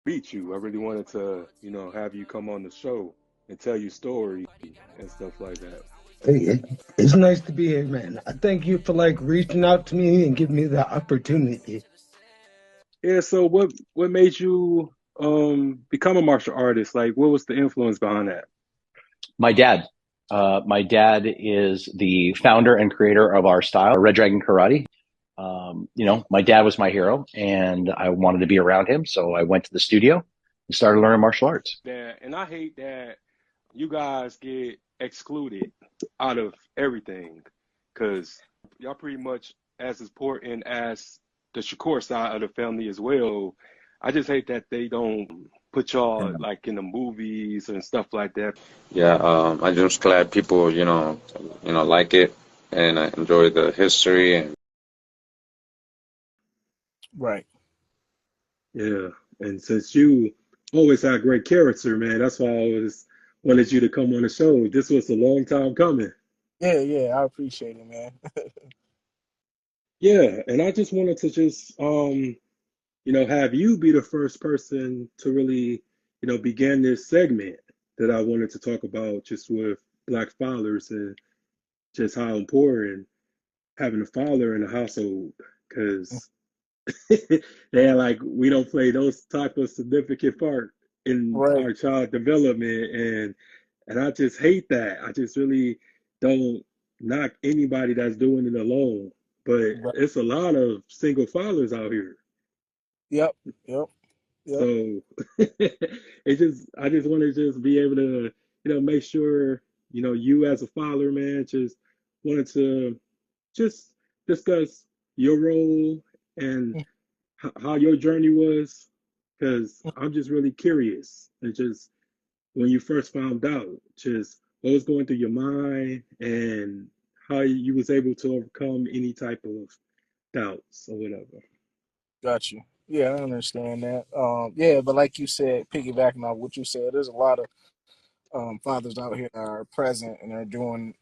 meet you. I really wanted to, have you come on the show and tell your story and stuff like that. Hey, it's nice to be here, man. I thank you for like reaching out to me and giving me the opportunity. Yeah, so what made you become a martial artist? Like what was the influence behind that? My dad. My dad is the founder and creator of our style, Red Dragon Karate. My dad was my hero, and I wanted to be around him, so I went to the studio and started learning martial arts. That and I hate that you guys get excluded out of everything because y'all pretty much as important as the Shakur side of the family as well. I just hate that they don't put y'all like in the movies and stuff like that. Yeah, I'm just glad people, like it and I enjoy the history and Right. Yeah, and since you always had great character, man, that's why I always wanted you to come on the show. This was a long time coming. Yeah, yeah, I appreciate it, man. Yeah, and I just wanted to just have you be the first person to really, begin this segment that I wanted to talk about just with Black fathers and just how important having a father in the household, because yeah, like we don't play those type of significant part in Right, our child development, and I just hate that. I just really don't knock anybody that's doing it alone, but right. it's a lot of single fathers out here. Yep, yep, yep. So I just want to just be able to, make sure, you as a father, man, just wanted to just discuss your role and how your journey was, because I'm just really curious. And just when you first found out, just what was going through your mind and how you was able to overcome any type of doubts or whatever. Got you. Yeah, I understand that. Yeah, but like you said, piggybacking off what you said, there's a lot of fathers out here that are present and are doing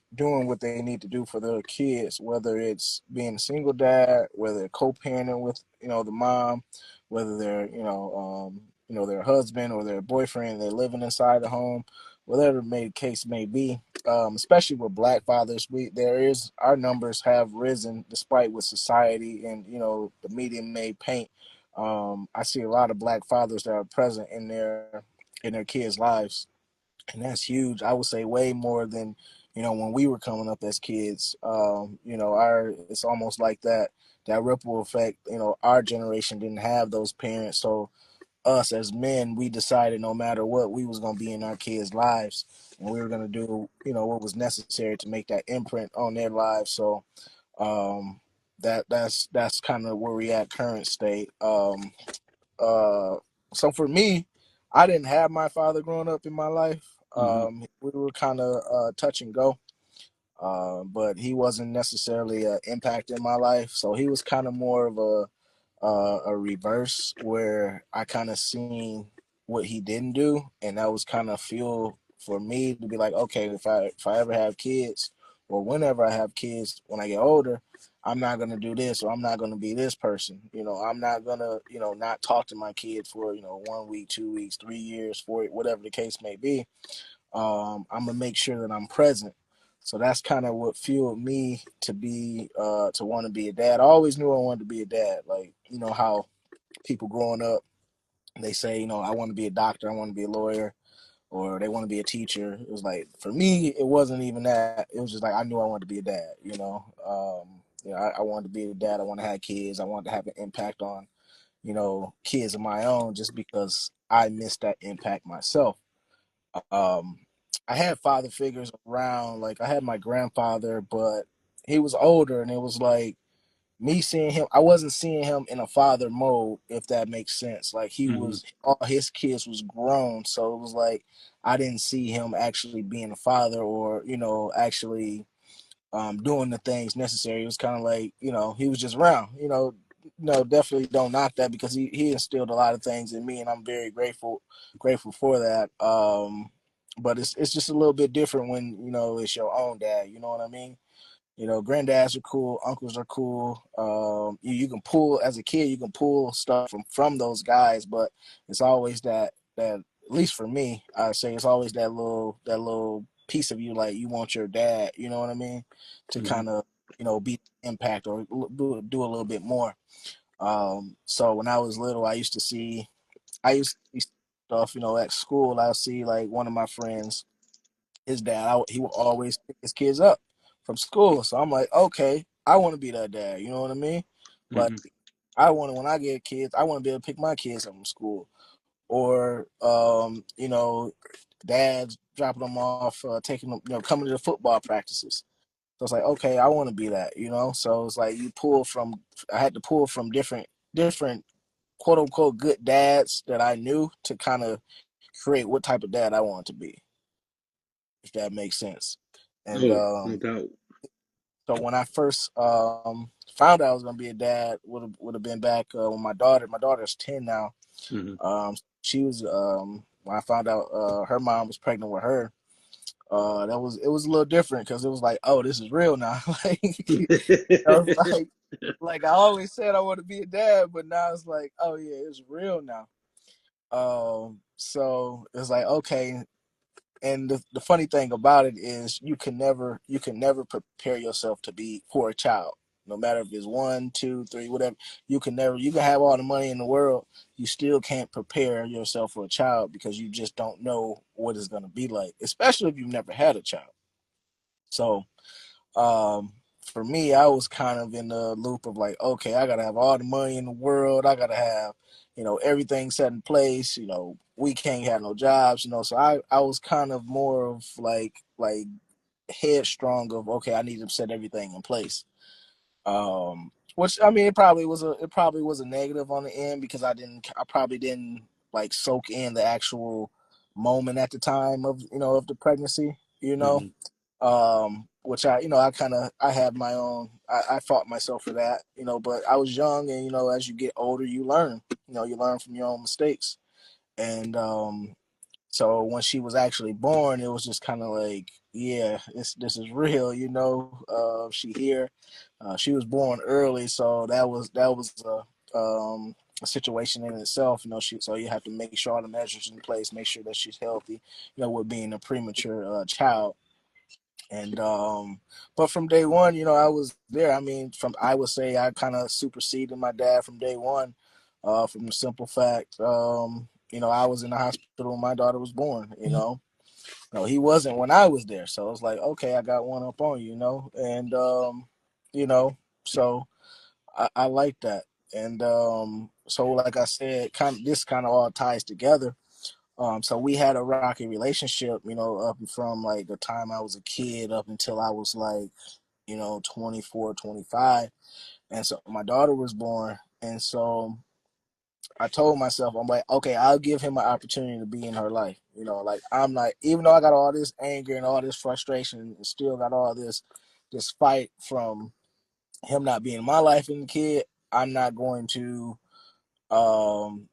what they need to do for their kids, whether it's being a single dad, whether they're co-parenting with the mom, whether they're their husband or their boyfriend, they're living inside the home, whatever case may be. Especially with Black fathers, we there is our numbers have risen despite what society and the media may paint. I see a lot of Black fathers that are present in their kids' lives, and that's huge. I would say way more than when we were coming up as kids. Our it's almost like that ripple effect. Our generation didn't have those parents, so us as men, we decided no matter what, we was gonna be in our kids' lives, and we were gonna do what was necessary to make that imprint on their lives. So um, that's kind of where we at current state. Uh, so for me, I didn't have my father growing up in my life. Hmm. We were kind of touch and go, but he wasn't necessarily an impact in my life. So he was kind of more of a reverse where I kind of seen what he didn't do, and that was kind of fuel for me to be like, okay, if I ever have kids or whenever I have kids when I get older, I'm not gonna do this or I'm not gonna be this person. I'm not gonna not talk to my kid for 1 week, 2 weeks, 3 years, 4 whatever the case may be. I'm gonna make sure that I'm present. So that's kind of what fueled me to be to want to be a dad. I always knew I wanted to be a dad. Like how people growing up they say I want to be a doctor, I want to be a lawyer, or they want to be a teacher. It was like for me, it wasn't even that. It was just like I knew I wanted to be a dad. I wanted to be a dad. I want to have kids. I wanted to have an impact on kids of my own, just because I missed that impact myself. Um, I had father figures around. Like I had my grandfather, but he was older, and it was like me seeing him. I wasn't seeing him in a father mode, if that makes sense. Like Hmm. all his kids was grown, so it was like I didn't see him actually being a father, or actually doing the things necessary. It was kind of like he was just around. No, definitely don't knock that, because he instilled a lot of things in me, and I'm very grateful for that. But it's just a little bit different when it's your own dad. You know what I mean? You know, granddads are cool, uncles are cool. You can pull as a kid, you can pull stuff from those guys, but it's always that at least for me, I say it's always that little piece of you like you want your dad. You know what I mean? To Hmm. kind of be impact or do a little bit more. So when I was little, I used to see stuff. At school, I see like one of my friends, his dad, he would always pick his kids up from school. So I'm like, okay, I want to be that dad. You know what I mean? Like, Hmm. when I get kids, I want to be able to pick my kids up from school, or dads dropping them off, taking them, coming to the football practices. So it's like, okay, I want to be that. So it's like I had to pull from different quote unquote good dads that I knew to kind of create what type of dad I wanted to be, if that makes sense. And Oh, no doubt. so when I first found out I was gonna be a dad, would have been back when my daughter's 10 now. Hmm. She was when I found out her mom was pregnant with her. It was a little different because it was like, oh, this is real now. Like, I was like I always said I want to be a dad, but now it's like, oh yeah, it's real now. So it's like, okay. And the funny thing about it is you can never prepare yourself to be for a child, no matter if it's one, two, three, whatever. You can have all the money in the world, you still can't prepare yourself for a child because you just don't know what it's going to be like, especially if you've never had a child. So um, for me, I was kind of in the loop of like, okay, I gotta have all the money in the world. I gotta have, everything set in place. We can't have no jobs. So I was kind of more of like headstrong of, okay, I need to set everything in place. Which I mean, it probably was a negative on the end because I probably didn't like soak in the actual moment at the time of the pregnancy. Hmm. Which I had my own, I fought myself for that, but I was young, and as you get older you learn, you learn from your own mistakes. And so when she was actually born, it was just kind of like, yeah, this is real, she here. She was born early, so that was a situation in itself. So you have to make sure all the measures in place, make sure that she's healthy, with being a premature child. And but from day one, I was there. I mean, from I would say I kind of superseded my dad from day one, from the simple fact, I was in the hospital when my daughter was born. No, he wasn't when I was there, so I was like, okay, I got one up on and you know, so I like that. And so like I said, this kind of all ties together. So we had a rocky relationship, up from like the time I was a kid up until I was like, 24, 25. And so my daughter was born. And so I told myself, I'm like, okay, I'll give him an opportunity to be in her life. Like I'm like, even though I got all this anger and all this frustration and still got all this fight from him not being in my life and the kid, I'm not going to um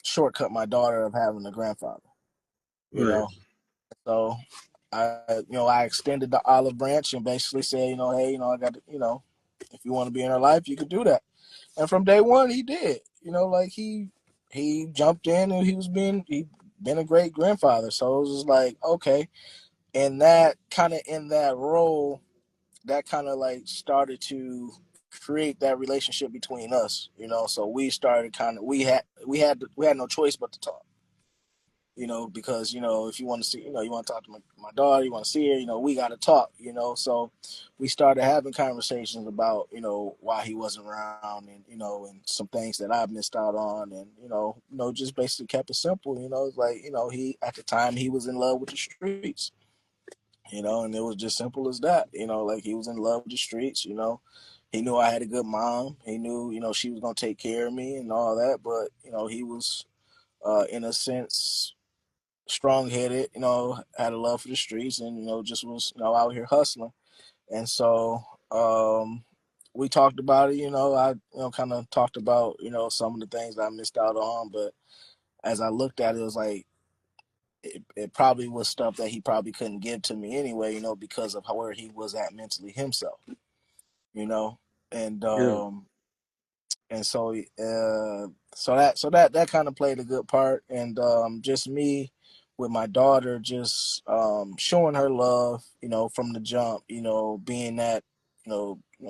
shortcut my daughter of having a grandfather, you Right. know. So I extended the olive branch and basically said, hey, I got to, if you want to be in her life, you could do that. And from day one, he did. Like he jumped in and he been a great grandfather. So it was just like, okay, and that kind of in that role, that kind of like started to create that relationship between us. So we started we had no choice but to talk, because if you want to see, you want to talk to my daughter, you want to see her, we got to talk, so we started having conversations about, why he wasn't around, and and some things that I missed out on, and just basically kept it simple. It's like, he at the time he was in love with the streets, and it was just simple as that. Like he was in love with the streets. He knew I had a good mom. He knew, she was gonna take care of me and all that, but he was in a sense strong headed, had a love for the streets, and just was out here hustling. And so we talked about it. I kind of talked about some of the things that I missed out on, but as I looked at it, it was like it probably was stuff that he probably couldn't give to me anyway, because of where he was at mentally himself. you know, and Yeah. um, and so that kind of played a good part, and just me with my daughter, just showing her love, from the jump, being that,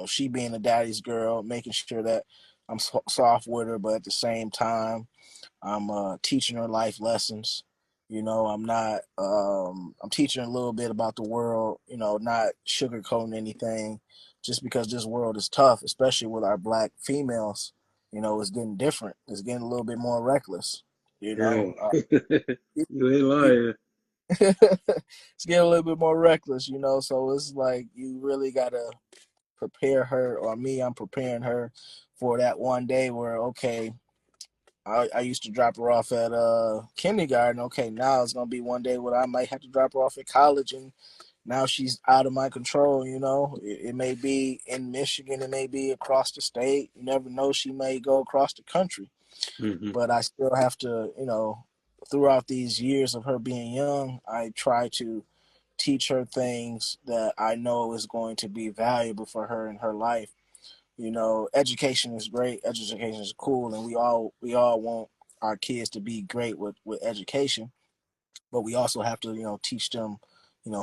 she being a daddy's girl, making sure that I'm soft with her, but at the same time I'm teaching her life lessons. I'm not. I'm teaching her a little bit about the world. Not sugarcoating anything, just because this world is tough, especially with our black females. It's getting different. It's getting a little bit more reckless. You Yeah. know, You ain't it- lying. it's getting a little bit more reckless. So it's like you really gotta prepare her, or me. I'm preparing her for that one day where, okay, I used to drop her off at kindergarten. Okay, now it's gonna be one day where I might have to drop her off at college, and now she's out of my control. It may be in Michigan, it may be across the state. You never know; she may go across the country. Hmm. But I still have to, throughout these years of her being young, I try to teach her things that I know is going to be valuable for her in her life. Education is great, education is cool, and we all want our kids to be great with education, but we also have to, teach them,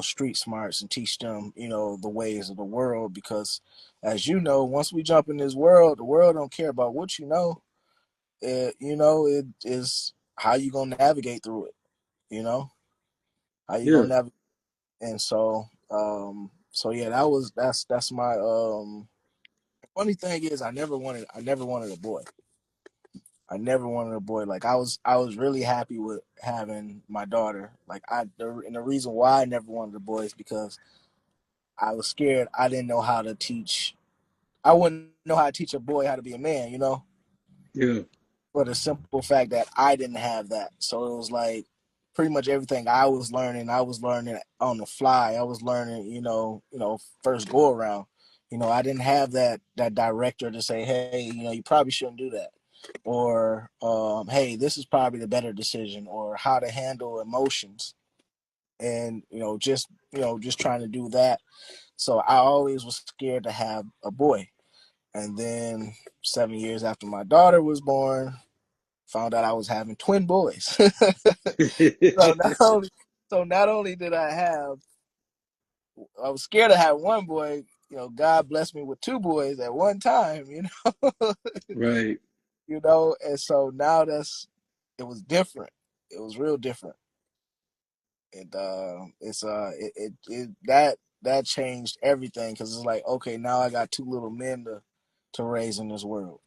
street smarts, and teach them, the ways of the world, because as you know, once we jump in this world, the world don't care about what you know. It is how you gonna navigate through it, you know, how you Yeah. gonna navigate. And so yeah, that's my funny thing is, I never wanted a boy. I never wanted a boy. Like I was really happy with having my daughter. And the reason why I never wanted a boy is because I was scared. I didn't know how to teach. I wouldn't know how to teach a boy how to be a man. Yeah. For the simple fact that I didn't have that. So it was like pretty much everything I was learning on the fly. I was learning, first go around. I didn't have that director to say, hey, you probably shouldn't do that, or hey, this is probably the better decision, or how to handle emotions, and just trying to do that. So I always was scared to have a boy, and then 7 years after my daughter was born, found out I was having twin boys. so not only so not only did I was scared to have one boy. God blessed me with two boys at one time. Right. And so now it was different. It was real different. And that changed everything, because it's like, okay, now I got two little men to raise in this world.